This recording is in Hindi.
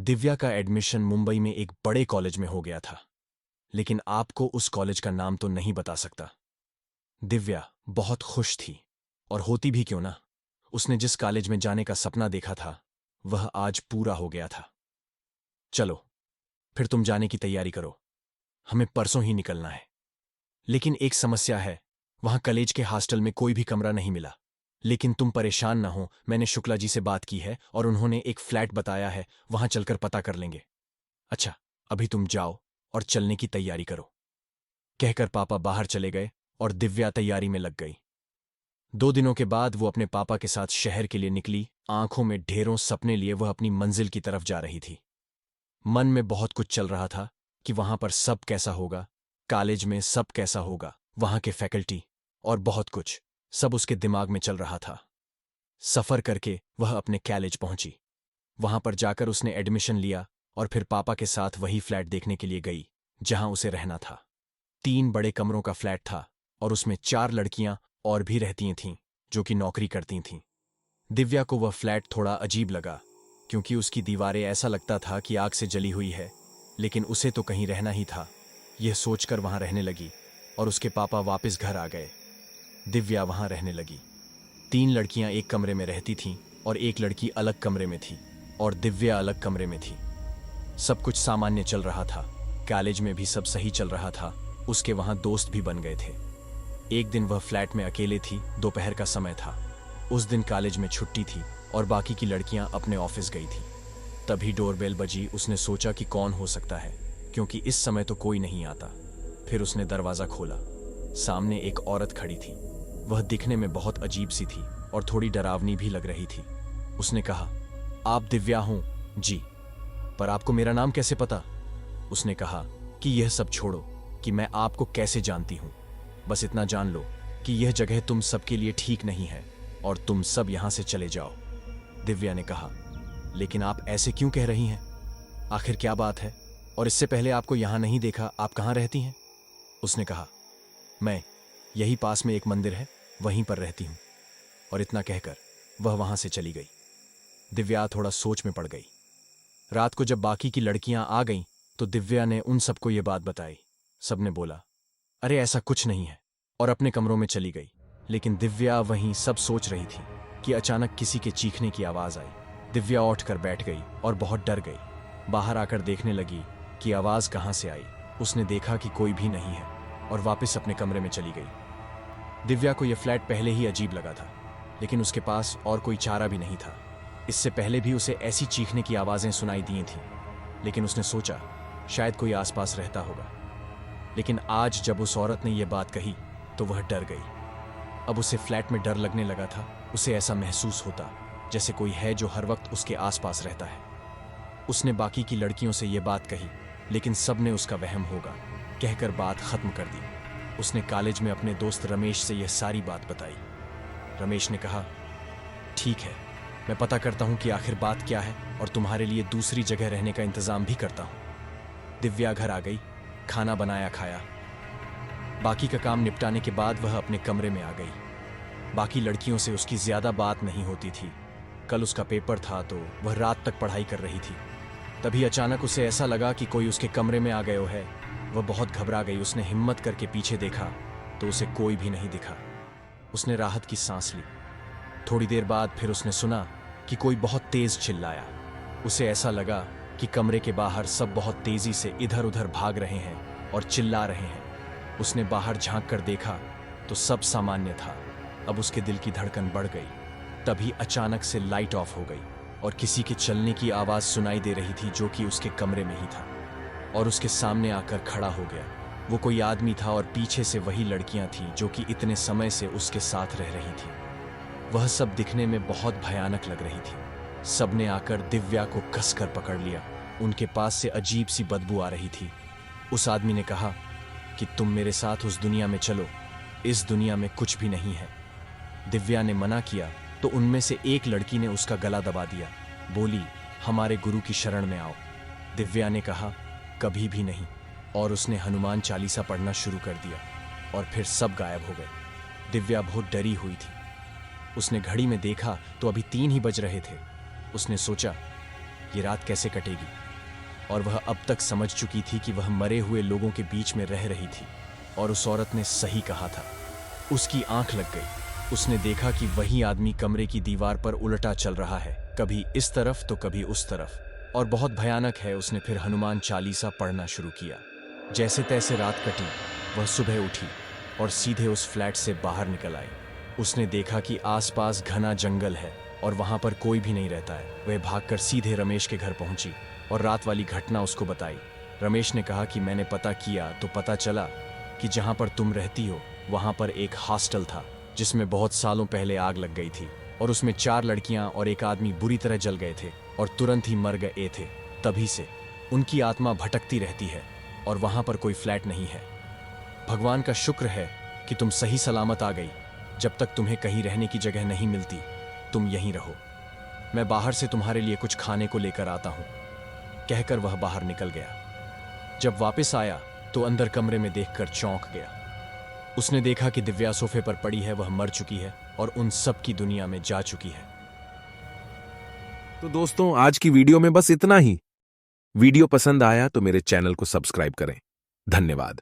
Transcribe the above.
दिव्या का एडमिशन मुंबई में एक बड़े कॉलेज में हो गया था, लेकिन आपको उस कॉलेज का नाम तो नहीं बता सकता। दिव्या बहुत खुश थी, और होती भी क्यों ना। उसने जिस कॉलेज में जाने का सपना देखा था वह आज पूरा हो गया था। चलो, फिर तुम जाने की तैयारी करो, हमें परसों ही निकलना है। लेकिन एक समस्या है, वहां कॉलेज के हॉस्टल में कोई भी कमरा नहीं मिला। लेकिन तुम परेशान ना हो, मैंने शुक्ला जी से बात की है और उन्होंने एक फ्लैट बताया है, वहां चलकर पता कर लेंगे। अच्छा, अभी तुम जाओ और चलने की तैयारी करो, कहकर पापा बाहर चले गए और दिव्या तैयारी में लग गई। 2 दिनों के बाद वो अपने पापा के साथ शहर के लिए निकली। आंखों में ढेरों सपने लिए वह अपनी मंजिल की तरफ जा रही थी। मन में बहुत कुछ चल रहा था कि वहां पर सब कैसा होगा, कॉलेज में सब कैसा होगा, वहां के फैकल्टी और बहुत कुछ, सब उसके दिमाग में चल रहा था। सफर करके वह अपने कॉलेज पहुंची। वहां पर जाकर उसने एडमिशन लिया और फिर पापा के साथ वही फ्लैट देखने के लिए गई जहां उसे रहना था। 3 बड़े कमरों का फ्लैट था और उसमें 4 लड़कियां और भी रहती थीं जो कि नौकरी करती थीं। दिव्या को वह फ्लैट थोड़ा अजीब लगा, क्योंकि उसकी दीवारें ऐसा लगता था कि आग से जली हुई है, लेकिन उसे तो कहीं रहना ही था। यह सोचकर वहां रहने लगी और उसके पापा वापस घर आ गए। दिव्या वहां रहने लगी। 3 लड़कियां एक कमरे में रहती थीं और एक लड़की अलग कमरे में थी और दिव्या अलग कमरे में थी। सब कुछ सामान्य चल रहा था, कॉलेज में भी सब सही चल रहा था। उसके वहां दोस्त भी बन गए थे। एक दिन वह फ्लैट में अकेले थी, दोपहर का समय था। उस दिन कॉलेज में छुट्टी थी और बाकी की लड़कियां अपने ऑफिस गई थी। तभी डोरबेल बजी। उसने सोचा कि कौन हो सकता है, क्योंकि इस समय तो कोई नहीं आता। फिर उसने दरवाजा खोला। सामने एक औरत खड़ी थी। वह दिखने में बहुत अजीब सी थी और थोड़ी डरावनी भी लग रही थी। उसने कहा, आप दिव्या हो? जी। पर आपको मेरा नाम कैसे पता? उसने कहा कि यह सब छोड़ो कि मैं आपको कैसे जानती हूं। बस इतना जान लो कि यह जगह तुम सबके लिए ठीक नहीं है और तुम सब यहां से चले जाओ। दिव्या ने कहा, लेकिन आप ऐसे क्यों कह रही हैं? आखिर क्या बात है? और इससे पहले आपको यहां नहीं देखा, आप कहां रहती हैं? उसने कहा, मैं यही पास में एक मंदिर है, वहीं पर रहती हूं। और इतना कहकर वह वहां से चली गई। दिव्या थोड़ा सोच में पड़ गई। रात को जब बाकी की लड़कियां आ गईं तो दिव्या ने उन सबको ये बात बताई। सबने बोला, अरे ऐसा कुछ नहीं है, और अपने कमरों में चली गई। लेकिन दिव्या वहीं सब सोच रही थी कि अचानक किसी के चीखने की आवाज आई। दिव्या उठकर बैठ गई और बहुत डर गई। बाहर आकर देखने लगी कि आवाज कहां से आई। उसने देखा कि कोई भी नहीं है और वापस अपने कमरे में चली गई। दिव्या को यह फ्लैट पहले ही अजीब लगा था, लेकिन उसके पास और कोई चारा भी नहीं था। इससे पहले भी उसे ऐसी चीखने की आवाजें सुनाई दी थीं, लेकिन उसने सोचा शायद कोई आसपास रहता होगा। लेकिन आज जब उस औरत ने यह बात कही तो वह डर गई। अब उसे फ्लैट में डर लगने लगा था। उसे ऐसा महसूस होता जैसे कोई है जो हर वक्त उसके आसपास रहता है। उसने बाकी की लड़कियों से यह बात कही, लेकिन सब ने उसका वहम होगा कहकर बात खत्म कर दी। उसने कॉलेज में अपने दोस्त रमेश से यह सारी बात बताई। रमेश ने कहा, ठीक है, मैं पता करता हूं कि आखिर बात क्या है और तुम्हारे लिए दूसरी जगह रहने का इंतजाम भी करता हूं। दिव्या घर आ गई, खाना बनाया, खाया। बाकी का काम निपटाने के बाद वह अपने कमरे में आ गई। बाकी लड़कियों से उसकी ज्यादा बात नहीं होती थी। कल उसका पेपर था तो वह रात तक पढ़ाई कर रही थी। तभी अचानक उसे ऐसा लगा कि कोई उसके कमरे में आ गया है। वह बहुत घबरा गई। उसने हिम्मत करके पीछे देखा तो उसे कोई भी नहीं दिखा। उसने राहत की सांस ली। थोड़ी देर बाद फिर उसने सुना कि कोई बहुत तेज चिल्लाया। उसे ऐसा लगा कि कमरे के बाहर सब बहुत तेजी से इधर उधर भाग रहे हैं और चिल्ला रहे हैं। उसने बाहर झांक कर देखा तो सब सामान्य था। अब उसके दिल की धड़कन बढ़ गई। तभी अचानक से लाइट ऑफ हो गई और किसी के चलने की आवाज सुनाई दे रही थी जो कि उसके कमरे में ही था और उसके सामने आकर खड़ा हो गया। वो कोई आदमी था और पीछे से वही लड़कियां थीं जो कि इतने समय से उसके साथ रह रही थीं। वह सब दिखने में बहुत भयानक लग रही थी। सबने आकर दिव्या को कसकर पकड़ लिया। उनके पास से अजीब सी बदबू आ रही थी। उस आदमी ने कहा कि तुम मेरे साथ उस दुनिया में चलो, इस दुनिया में कुछ भी नहीं है। दिव्या ने मना किया तो उनमें से एक लड़की ने उसका गला दबा दिया। बोली, हमारे गुरु की शरण में आओ। दिव्या ने कहा, कभी भी नहीं, और उसने हनुमान चालीसा पढ़ना शुरू कर दिया और फिर सब गायब हो गए। दिव्या बहुत डरी हुई थी। उसने घड़ी में देखा तो अभी 3 ही बज रहे थे। उसने सोचा, ये रात कैसे कटेगी, और वह अब तक समझ चुकी थी कि वह मरे हुए लोगों के बीच में रह रही थी। और उस औरत ने सही कहा था। उसकी आंख लग गई। उसने देखा कि वही आदमी कमरे की दीवार पर उल्टा चल रहा है, कभी इस तरफ तो कभी उस तरफ, और बहुत भयानक है। उसने फिर हनुमान चालीसा पढ़ना शुरू किया। जैसे तैसे रात कटी। वह सुबह उठी और सीधे उस फ्लैट से बाहर निकल आई। उसने देखा कि आसपास घना जंगल है और वहां पर कोई भी नहीं रहता है। वह भागकर सीधे रमेश के घर पहुंची और रात वाली घटना उसको बताई। रमेश ने कहा कि मैंने पता किया तो पता चला कि जहां पर तुम रहती हो वहां पर एक हॉस्टल था जिसमें बहुत सालों पहले आग लग गई थी और उसमें 4 लड़कियां और एक आदमी बुरी तरह जल गए थे और तुरंत ही मर गए थे। तभी से उनकी आत्मा भटकती रहती है और वहां पर कोई फ्लैट नहीं है। भगवान का शुक्र है कि तुम सही सलामत आ गई। जब तक तुम्हें कहीं रहने की जगह नहीं मिलती तुम यहीं रहो। मैं बाहर से तुम्हारे लिए कुछ खाने को लेकर आता हूं। कहकर वह बाहर निकल गया। जब वापस आया तो अंदर कमरे में देखकर चौंक गया। उसने देखा कि दिव्या सोफे पर पड़ी है। वह मर चुकी है और उन सब की दुनिया में जा चुकी है। तो दोस्तों, आज की वीडियो में बस इतना ही। वीडियो पसंद आया तो मेरे चैनल को सब्सक्राइब करें। धन्यवाद।